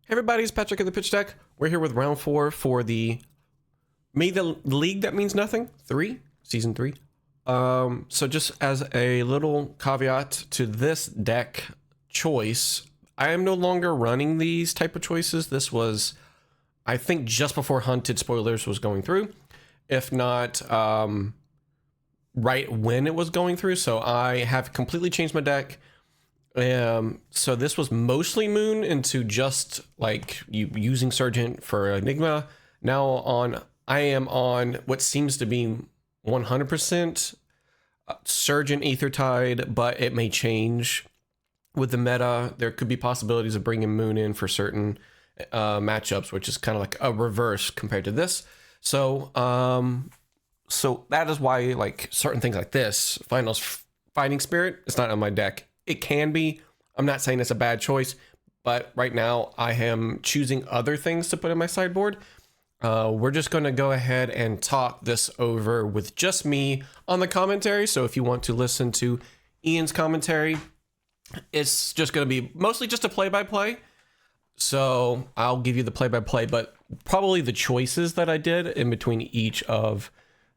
Hey everybody, it's Patrick of the Pitch Deck. We're here with round 4 for the League That Means Nothing 3, Season 3. So just as a little caveat to this deck choice, I am no longer running these type of choices. This was, I think, just before Hunted Spoilers was going through, if not right when it was going through. So I have completely changed my deck. So this was mostly Moon into just like using Sergeant for Enigma. Now I am on what seems to be 100% Sergeant Aethertide, but it may change with the meta. There could be possibilities of bringing Moon in for certain matchups, which is kind of like a reverse compared to this. So that is why like certain things like this, Finals Fighting Spirit, it's not on my deck. It can be. I'm not saying it's a bad choice, but right now I am choosing other things to put in my sideboard. We're just going to go ahead and talk this over with just me on the commentary. So if you want to listen to Ian's commentary, it's just going to be mostly just a play-by-play. So I'll give you the play-by-play, but probably the choices that I did in between each of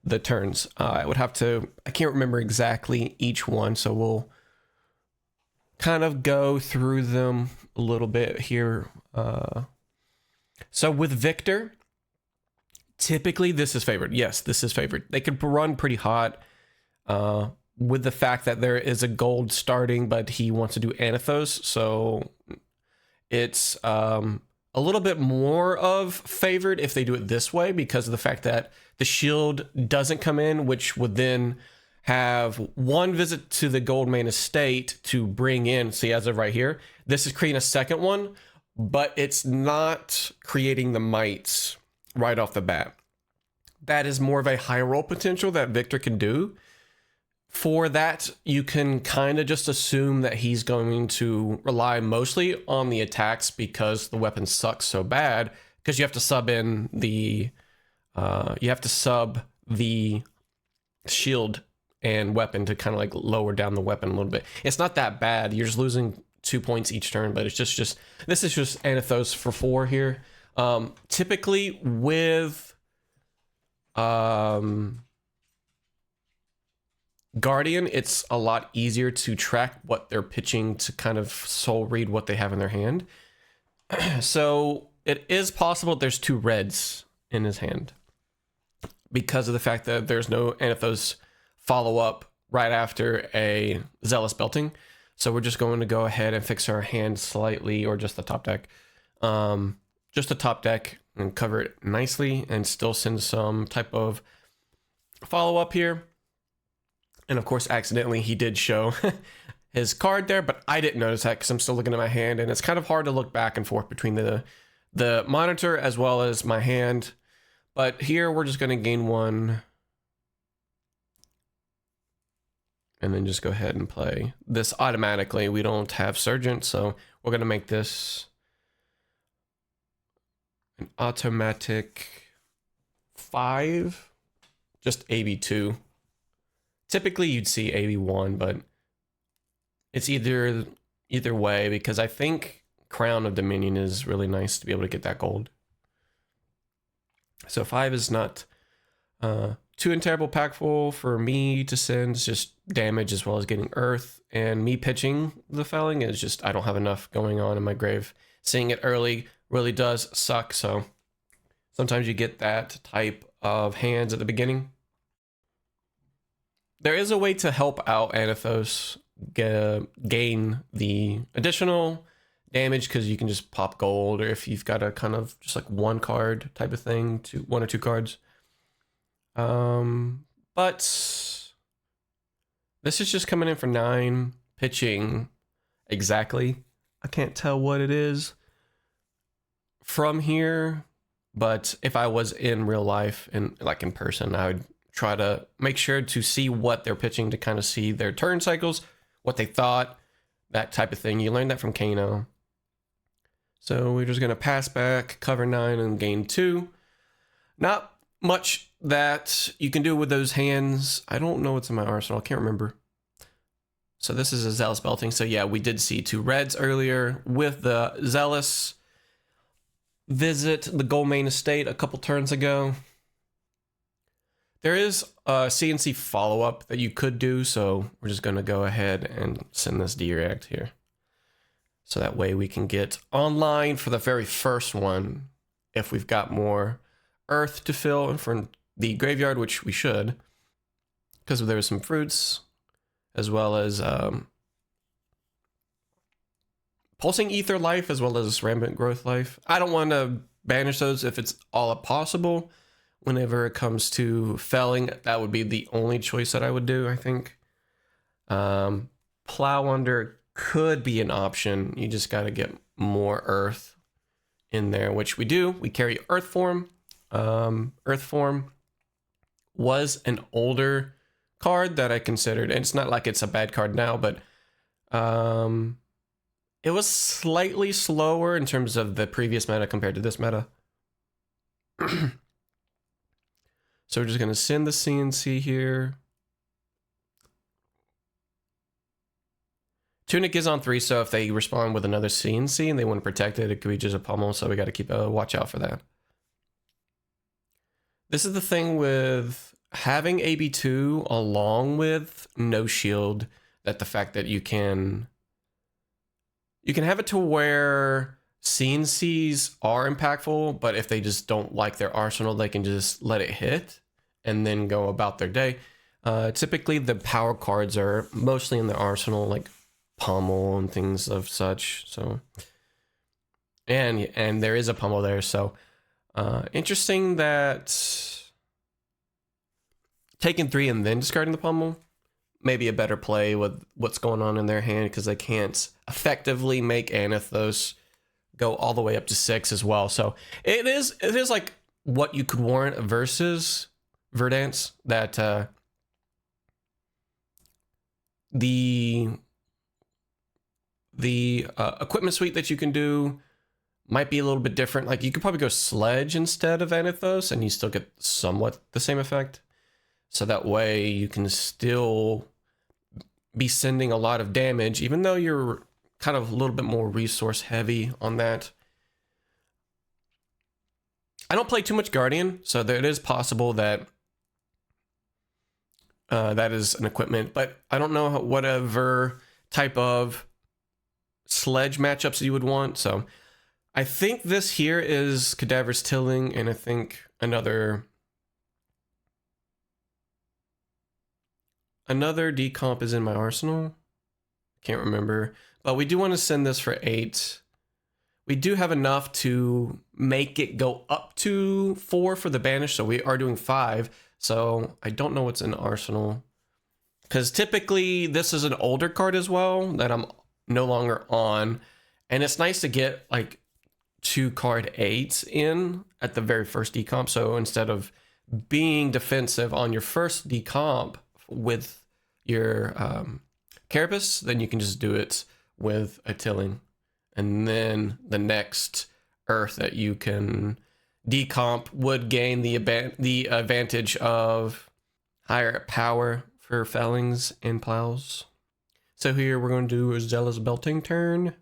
the turns. I can't remember exactly each one, so we'll kind of go through them a little bit here. So with Victor, typically this is favored. Yes, this is favored. They could run pretty hot with the fact that there is a gold starting, but he wants to do Anathos. So it's a little bit more of favored if they do it this way because of the fact that the shield doesn't come in, which would then have one visit to the Goldmane estate to bring in. See, as of right here, this is creating a second one, but it's not creating the mites right off the bat. That is more of a high roll potential that Victor can do. For that, you can kind of just assume that he's going to rely mostly on the attacks because the weapon sucks so bad, because you have to sub in the shield and weapon to kind of like lower down the weapon a little bit. It's not that bad. You're just losing 2 points each turn, but it's just this is just Anathos for 4 here. Typically with Guardian, it's a lot easier to track what they're pitching to kind of soul read what they have in their hand. So it is possible there's 2 reds in his hand because of the fact that there's no Anathos follow up right after a Zealous Belting. So we're just going to go ahead and fix our hand slightly, or just the top deck. Just the top deck, and cover it nicely and still send some type of follow up here. And of course, accidentally, he did show his card there, but I didn't notice that because I'm still looking at my hand, and it's kind of hard to look back and forth between the monitor as well as my hand. But here we're just going to gain 1. And then just go ahead and play this automatically. We don't have Sergeant, so we're going to make this an automatic 5, just AB2. Typically you'd see AB1, but it's either way, because I think Crown of Dominion is really nice to be able to get that gold. So 5 is not too terrible impactful for me to send. It's just damage as well as getting earth, and me pitching the felling is just, I don't have enough going on in my grave. Seeing it early really does suck. So sometimes you get that type of hands at the beginning. There is a way to help out Anathos gain the additional damage, because you can just pop gold, or if you've got a kind of just like 1 card type of thing, 1 or 2 cards. But this is just coming in for 9, pitching exactly. I can't tell what it is from here, but if I was in real life and like in person, I would try to make sure to see what they're pitching to kind of see their turn cycles, what they thought, that type of thing. You learned that from Kano. So we're just going to pass back, cover 9, and gain 2. Not much that you can do with those hands. I don't know what's in my arsenal. I can't remember. So this is a Zealous Belting. So yeah, we did see 2 reds earlier with the Zealous. visit the Gold Main Estate a couple turns ago. There is a CNC follow-up that you could do, so we're just going to go ahead and send this direct here. So that way we can get online for the very first one if we've got more earth to fill for the graveyard, which we should, because there are some fruits, as well as pulsing ether life, as well as rampant growth life. I don't want to banish those if it's all possible. Whenever it comes to felling, that would be the only choice that I would do, I think. Plow under could be an option. You just got to get more earth in there, which we do. We carry earth form. Earth form was an older card that I considered, and it's not like it's a bad card now, but it was slightly slower in terms of the previous meta compared to this meta. So we're just going to send the CNC here. Tunic is on 3, so if they respond with another CNC and they want to protect it, it could be just a pummel, so we got to keep a watch out for that. This is the thing with having AB2 along with no shield, that the fact that you can have it to where CNCs are impactful, but if they just don't like their arsenal, they can just let it hit and then go about their day. Typically, the power cards are mostly in the arsenal, like pummel and things of such. So, and there is a pummel there. So, interesting that taking 3 and then discarding the pummel maybe a better play with what's going on in their hand, because they can't effectively make Anathos go all the way up to 6 as well. So it is like what you could warrant versus Verdance, that the equipment suite that you can do might be a little bit different. Like you could probably go Sledge instead of Anathos and you still get somewhat the same effect. So that way you can still be sending a lot of damage, even though you're kind of a little bit more resource heavy on that. I don't play too much Guardian, so it is possible that that is an equipment, but I don't know whatever type of Sledge matchups you would want. So I think this here is Cadaver's Tilling, and I think another decomp is in my arsenal. Can't remember, but we do want to send this for 8. We do have enough to make it go up to 4 for the banish, so we are doing 5. So I don't know what's in arsenal, because typically this is an older card as well that I'm no longer on, and it's nice to get like 2 card 8s in at the very first decomp. So instead of being defensive on your first decomp with your Carapace, then you can just do it with a Tilling, and then the next earth that you can decomp would gain the advantage of higher power for fellings and plows. So here we're going to do a Zealous Belting turn.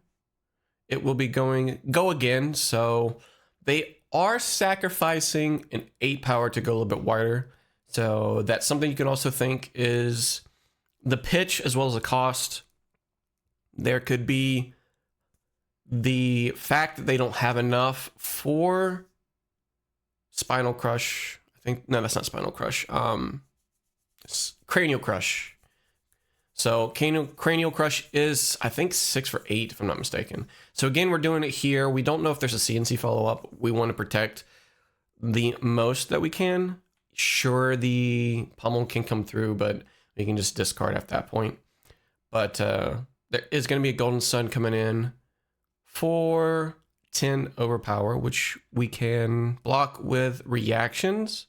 It will be go again, so they are sacrificing an 8 power to go a little bit wider. So that's something you can also think is the pitch as well as the cost. There could be the fact that they don't have enough for Spinal Crush. I think, no, that's not Spinal Crush. It's Cranial Crush. So Cranial Crush is, I think, 6 for 8, if I'm not mistaken. So again, we're doing it here. We don't know if there's a CNC follow-up. We want to protect the most that we can. Sure, the pummel can come through, but we can just discard at that point. But there is going to be a Golden Sun coming in for 10 Overpower, which we can block with reactions.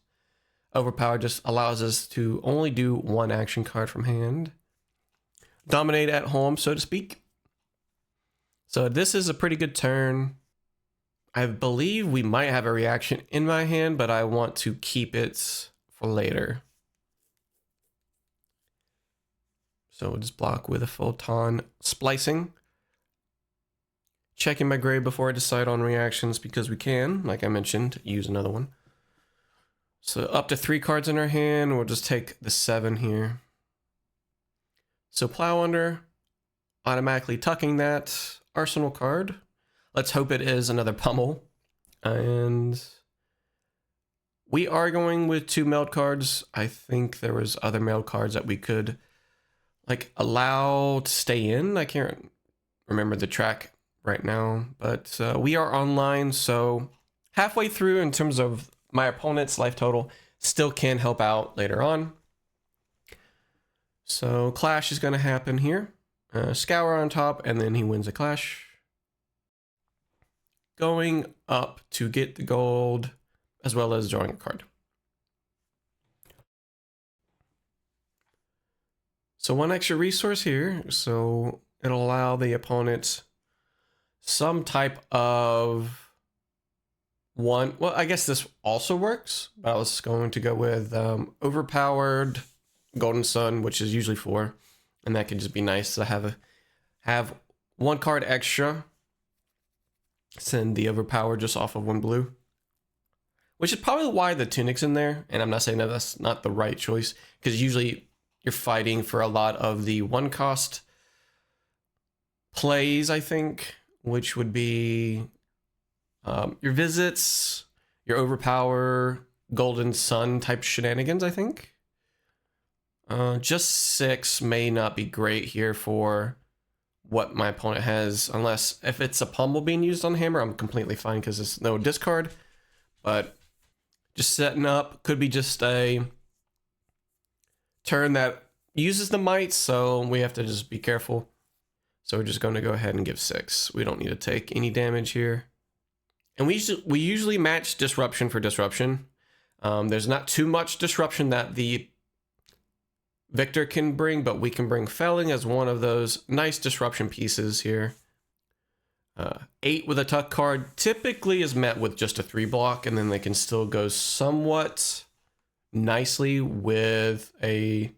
Overpower just allows us to only do 1 action card from hand. Dominate at home, so to speak. So this is a pretty good turn. I believe we might have a reaction in my hand, but I want to keep it for later. So we'll just block with a Photon Splicing. checking my grade before I decide on reactions because we can, like I mentioned, use another one. So up to 3 cards in our hand, we'll just take the 7 here. So Plow Under, automatically tucking that Arsenal card. Let's hope it is another Pummel. And we are going with 2 mailed cards. I think there was other mailed cards that we could like allow to stay in. I can't remember the track right now, but we are online, so halfway through in terms of my opponent's life total, still can help out later on. So clash is going to happen here. Scour on top, and then he wins a clash. Going up to get the gold, as well as drawing a card. So 1 extra resource here, so it'll allow the opponent some type of one. Well, I guess this also works, but I was going to go with overpowered Golden Sun, which is usually 4, and that can just be nice to have 1 card extra. Send the overpowered just off of 1 blue, which is probably why the tunic's in there. And I'm not saying that that's not the right choice, because usually you're fighting for a lot of the 1 cost plays, I think, which would be your visits, your overpower, Golden Sun type shenanigans, I think. Just 6 may not be great here for what my opponent has, unless if it's a pummel being used on hammer, I'm completely fine because it's no discard. But just setting up could be just a turn that uses the might, so we have to just be careful. So we're just going to go ahead and give 6. We don't need to take any damage here. And we usually match disruption for disruption. There's not too much disruption that the Victor can bring, but we can bring Felling as one of those nice disruption pieces here. 8 with a tuck card typically is met with just a 3 block, and then they can still go somewhat nicely with a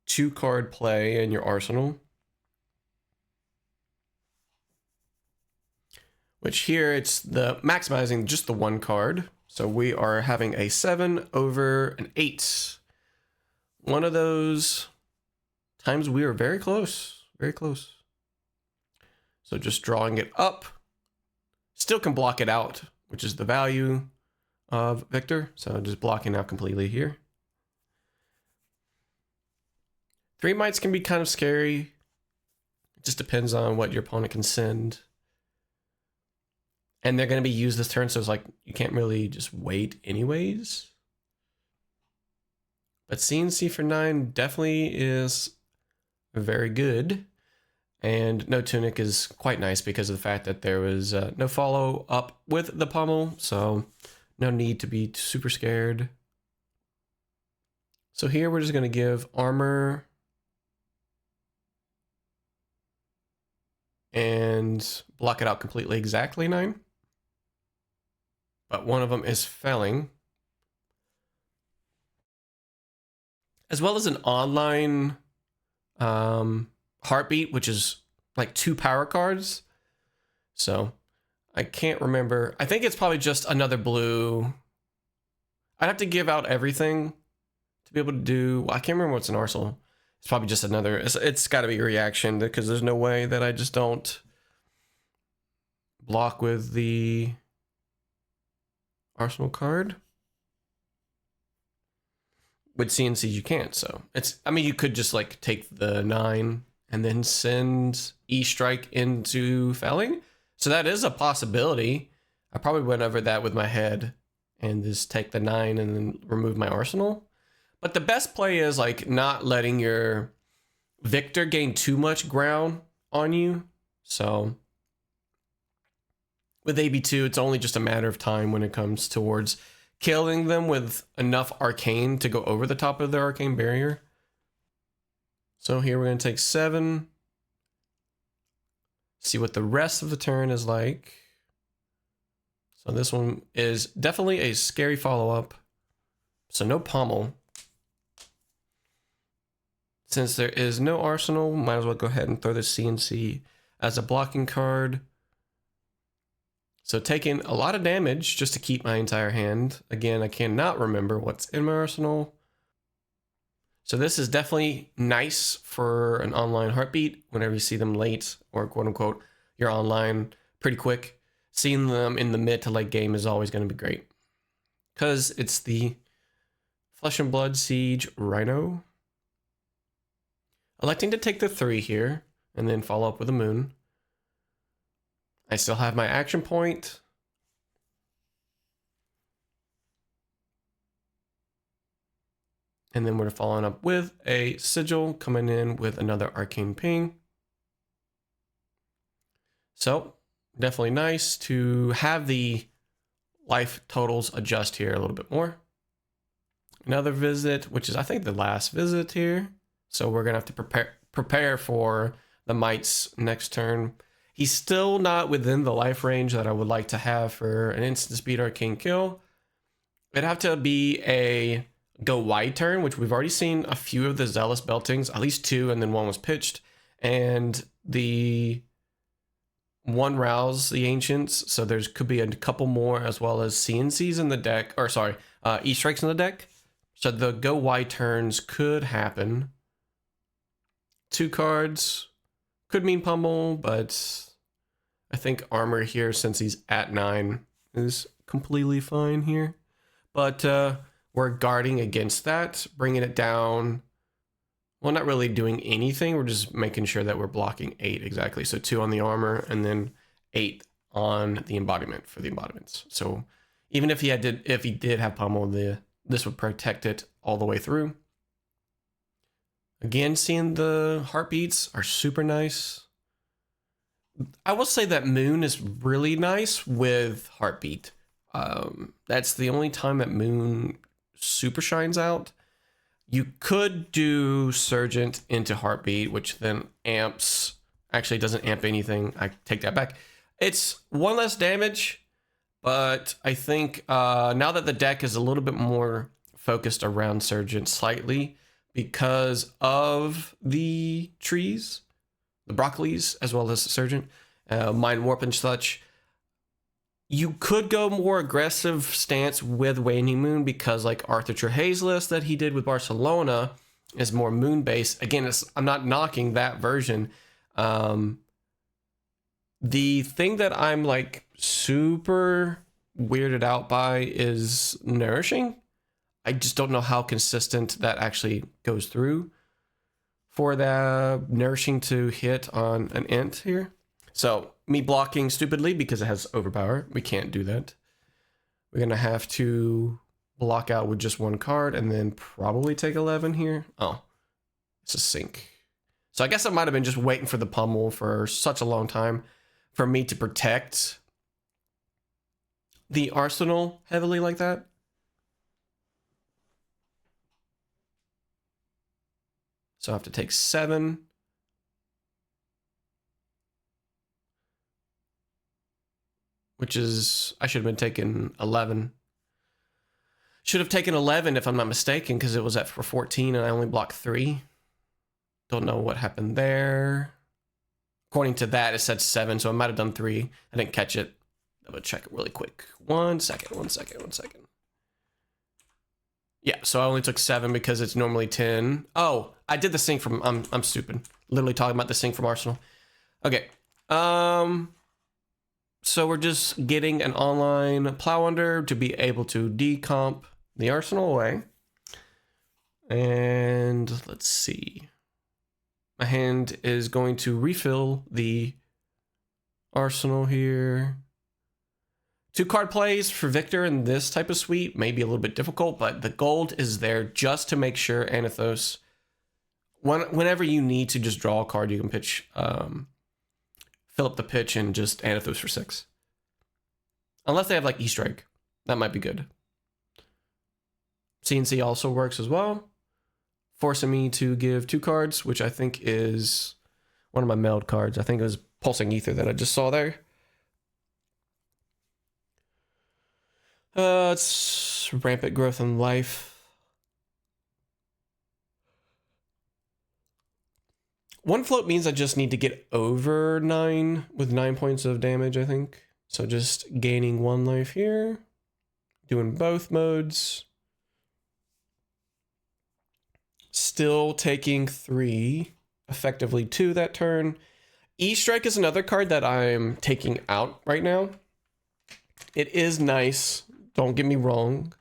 2 card play in your arsenal. Which here it's the maximizing just the 1 card. So we are having a 7 over an 8. One of those times we are very close, very close. So just drawing it up, still can block it out, which is the value of Victor. So just blocking out completely here. 3 mites can be kind of scary. It just depends on what your opponent can send. And they're going to be used this turn, so it's like you can't really just wait anyways. But CNC for 9 definitely is very good. And no tunic is quite nice because of the fact that there was no follow up with the pommel. So no need to be super scared. So here we're just going to give armor and block it out completely exactly 9. But one of them is Felling. As well as an online Heartbeat, which is like 2 power cards. So I can't remember. I think it's probably just another blue. I'd have to give out everything to be able to do. Well, I can't remember what's an arsenal. It's probably just another. It's got to be a reaction because there's no way that I just don't block with the arsenal card. With CNCs you can't, so it's, I mean, you could just like take the 9 and then send E-Strike into Felling. So that is a possibility. I probably went over that with my head and just take the 9 and then remove my arsenal. But the best play is like not letting your Victor gain too much ground on you. So with AB2, it's only just a matter of time when it comes towards killing them with enough arcane to go over the top of their arcane barrier. So here we're going to take 7. See what the rest of the turn is like. So this one is definitely a scary follow-up. So no pommel. Since there is no arsenal, might as well go ahead and throw the CNC as a blocking card. So taking a lot of damage just to keep my entire hand. Again, I cannot remember what's in my arsenal. So this is definitely nice for an online heartbeat whenever you see them late or quote unquote, you're online pretty quick. Seeing them in the mid to late game is always going to be great because it's the Flesh and Blood Siege Rhino. Electing to take the 3 here and then follow up with a moon. I still have my action point. And then we're following up with a sigil, coming in with another arcane ping. So definitely nice to have the life totals adjust here a little bit more. Another visit, which is I think the last visit here. So we're gonna have to prepare for the Might's next turn. He's still not within the life range that I would like to have for an instant speed arcane kill. It'd have to be a go wide turn, which we've already seen a few of the Zealous beltings, at least 2, and then 1 was pitched. And the 1 rouse the ancients, so there's could be a couple more, as well as CNCs in the deck, or sorry, E-strikes in the deck. So the go wide turns could happen. 2 cards could mean pummel, but I think armor here, since he's at 9, is completely fine here. But we're guarding against that, bringing it down. Well, not really doing anything. We're just making sure that we're blocking 8 exactly. So 2 on the armor and then 8 on the embodiment for the embodiments. So even if he did have pummel, this would protect it all the way through. Again, seeing the heartbeats are super nice. I will say that Moon is really nice with heartbeat. That's the only time that Moon super shines out. You could do Surgent into heartbeat, which then amps, actually doesn't amp anything. I take that back. It's 1 less damage, but I think now that the deck is a little bit more focused around Surgent slightly because of the trees, the broccolis, as well as the Surgent, Mind Warp and such, you could go more aggressive stance with Waning Moon because like Arthur Trehay's list that he did with Barcelona is more moon based. Again, I'm not knocking that version. The thing that I'm like super weirded out by is Nourishing. I just don't know how consistent that actually goes through for the Nourishing to hit on an int here. So me blocking stupidly because it has overpower. We can't do that. We're going to have to block out with just 1 card and then probably take 11 here. Oh, it's a sink. So I guess I might have been just waiting for the pummel for such a long time for me to protect the arsenal heavily like that. So I have to take 7. Which is, I should have been taking 11. Should have taken 11 if I'm not mistaken, because it was at for 14 and I only blocked 3. Don't know what happened there. According to that, it said 7, so I might have done 3. I didn't catch it. I'm gonna check it really quick. 1 second. Yeah, so I only took 7 because it's normally 10. Oh, I did the sync from, I'm stupid. Literally talking about the sync from Arsenal. Okay. So we're just getting an online Plow Under to be able to decomp the arsenal away. And let's see. My hand is going to refill the arsenal here. 2 card plays for Victor in this type of suite may be a little bit difficult, but the gold is there just to make sure Anathos, whenever you need to just draw a card, you can pitch, fill up the pitch and just Anathos for 6. Unless they have like E-strike. That might be good. CNC also works as well, forcing me to give 2 cards, which I think is one of my meld cards. I think it was Pulsing Ether that I just saw there. It's Rampant Growth in Life. 1 float means I just need to get over 9 with 9 points of damage, I think. So just gaining 1 life here, doing both modes. Still taking 3, effectively 2 that turn. E-Strike is another card that I'm taking out right now. It is nice, don't get me wrong.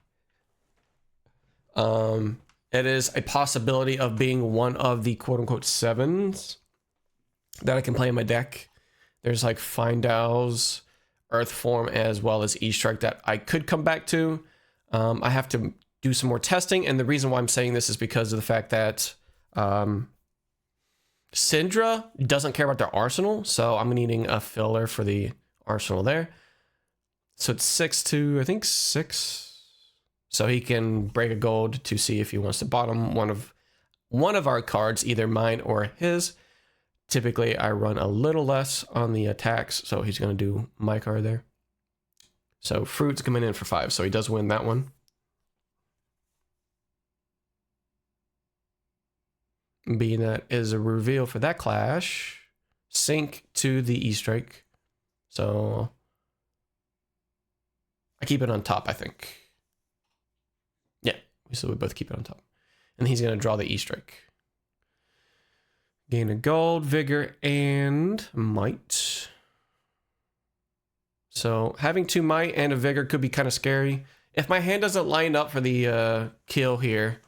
It is a possibility of being one of the quote-unquote 7s that I can play in my deck. There's like Findow's, Earthform, as well as E-Strike that I could come back to. I have to do some more testing, and the reason why I'm saying this is because of the fact that Syndra doesn't care about their arsenal, so I'm needing a filler for the arsenal there. So it's 6 to, I think, 6. So he can break a gold to see if he wants to bottom one of our cards, either mine or his. Typically, I run a little less on the attacks, so he's going to do my card there. So Fruit's coming in for 5, so he does win that one. Being that is a reveal for that clash. Sync to the E-Strike. So I keep it on top, I think. Yeah, so we both keep it on top. And he's going to draw the E-Strike. Gain a gold, vigor, and might. So having 2 might and a vigor could be kind of scary. If my hand doesn't line up for the kill here,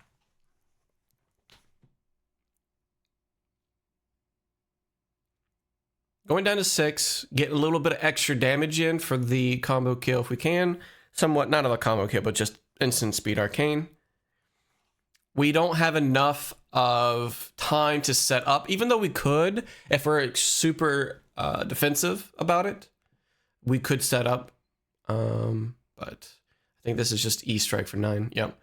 going down to 6, getting a little bit of extra damage in for the combo kill if we can. Somewhat, not a combo kill, but just instant speed arcane. We don't have enough of time to set up, even though we could, if we're super defensive about it, we could set up. But I think this is just E-Strike for 9. Yep.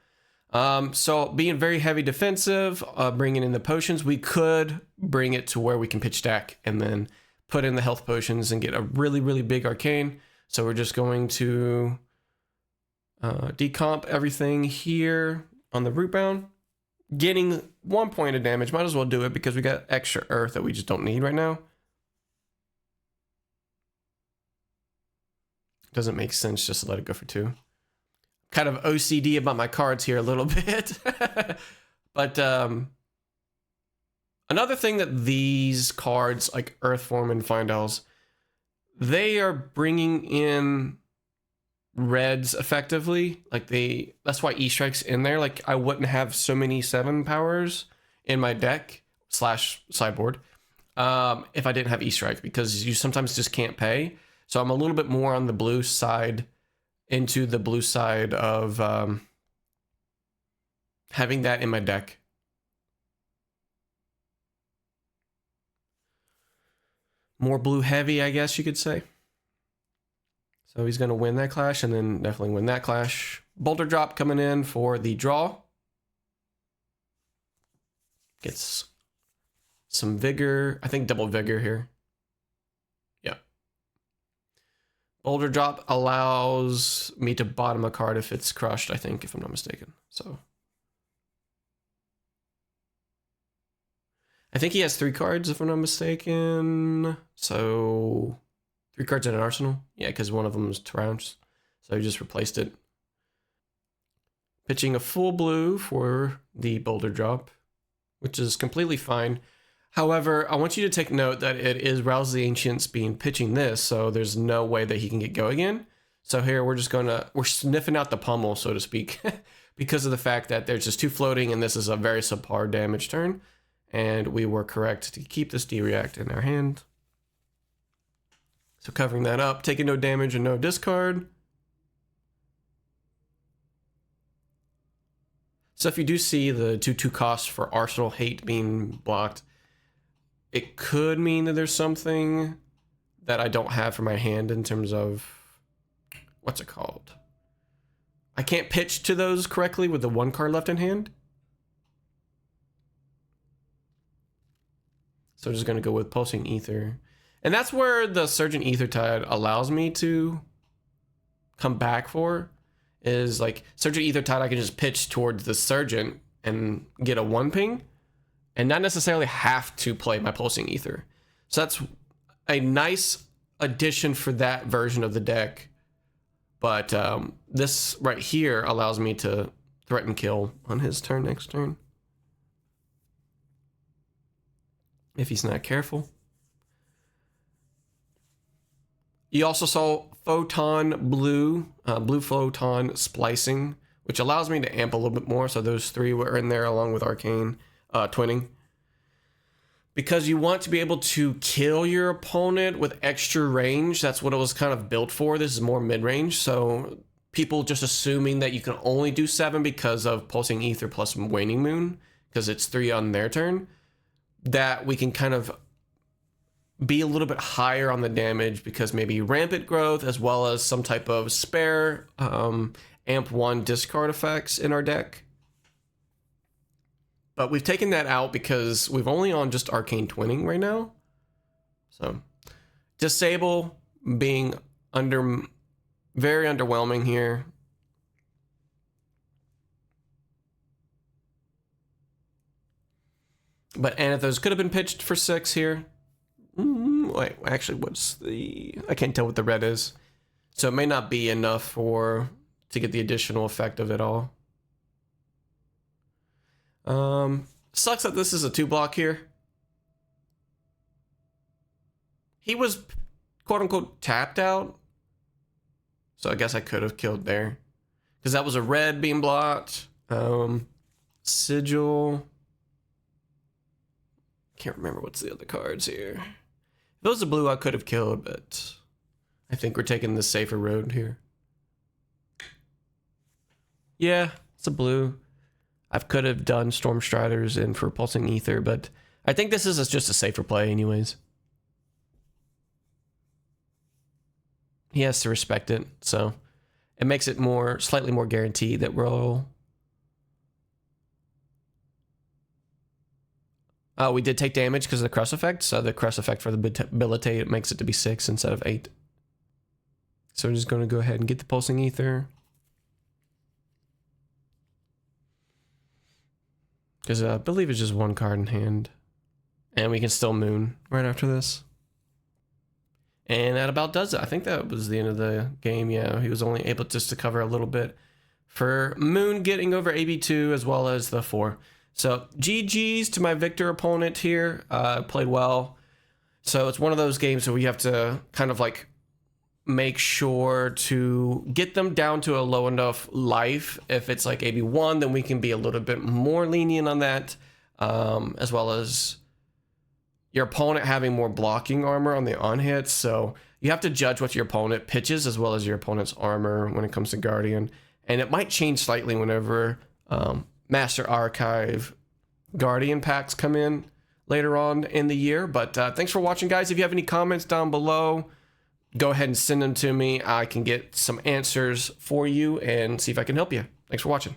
So being very heavy defensive, bringing in the potions, we could bring it to where we can pitch stack and then put in the health potions and get a really, really big arcane. So we're just going to decomp everything here on the root bound. Getting 1 point of damage, might as well do it because we got extra earth that we just don't need right now. Doesn't make sense just to let it go for 2. Kind of OCD about my cards here a little bit. But another thing that these cards, like Earthform and Findow's, they are bringing in reds effectively. Like that's why E-Strike's in there. Like I wouldn't have so many 7 powers in my deck / sideboard if I didn't have E-Strike, because you sometimes just can't pay. So I'm a little bit more on the blue side, into the blue side of having that in my deck. More blue heavy, I guess you could say. So he's going to win that clash and then definitely win that clash. Boulder Drop coming in for the draw. Gets some vigor. I think double vigor here. Yeah. Boulder Drop allows me to bottom a card if it's crushed, I think, if I'm not mistaken. So I think he has 3 cards, if I'm not mistaken. So 3 cards in an arsenal. Yeah, because one of them is Trounce. So he just replaced it. Pitching a full blue for the Boulder Drop, which is completely fine. However, I want you to take note that it is Rouse the Ancients being pitching this, so there's no way that he can get going again. So here we're sniffing out the pummel, so to speak, because of the fact that there's just 2 floating and this is a very subpar damage turn. And we were correct to keep this D-React in our hand. So covering that up, taking no damage and no discard. So if you do see the 2/2 cost for Arsenal Hate being blocked, it could mean that there's something that I don't have for my hand in terms of, what's it called? I can't pitch to those correctly with the 1 card left in hand. So I'm just going to go with Pulsing Ether. And that's where the Surgent Ether Tide allows me to come back for, is like Surgent Ether Tide, I can just pitch towards the Surgent and get a 1 ping and not necessarily have to play my Pulsing Ether. So that's a nice addition for that version of the deck. But this right here allows me to threaten kill on his turn next turn. If he's not careful. You also saw Photon Blue, Blue Photon Splicing, which allows me to amp a little bit more. So those three were in there along with Arcane Twinning. Because you want to be able to kill your opponent with extra range. That's what it was kind of built for. This is more mid-range. So people just assuming that you can only do 7 because of Pulsing Ether plus Waning Moon, because it's 3 on their turn, that we can kind of be a little bit higher on the damage because maybe Rampant Growth as well as some type of spare Amp 1 discard effects in our deck. But we've taken that out because we've only on just Arcane Twinning right now. So Disable being very underwhelming here. But Anathos could have been pitched for 6 here. Wait, actually, what's the... I can't tell what the red is. So it may not be enough to get the additional effect of it all. Sucks that this is a 2-block here. He was quote-unquote tapped out. So I guess I could have killed there. Because that was a red being blocked. Sigil. Can't remember what's the other cards here. If it was a blue, I could have killed, but I think we're taking the safer road here. Yeah, it's a blue. I could have done Storm Striders in for Pulsing Ether, but I think this is just a safer play anyways. He has to respect it, so it makes it slightly more guaranteed that we'll... we did take damage because of the Crush effect, so the Crush effect for the Debilitate makes it to be 6 instead of 8. So I'm just going to go ahead and get the Pulsing Ether. Because I believe it's just 1 card in hand. And we can still Moon right after this. And that about does it. I think that was the end of the game. Yeah, he was only able just to cover a little bit for Moon getting over AB2 as well as the 4. So GG's to my Victor opponent here. Played well. So it's one of those games where we have to kind of like make sure to get them down to a low enough life. If it's like AB1, then we can be a little bit more lenient on that. As well as your opponent having more blocking armor on the on hits. So you have to judge what your opponent pitches as well as your opponent's armor when it comes to Guardian. And it might change slightly whenever Master Archive Guardian packs come in later on in the year. But thanks for watching, guys. If you have any comments down below, go ahead and send them to me. I can get some answers for you and see if I can help you. Thanks for watching.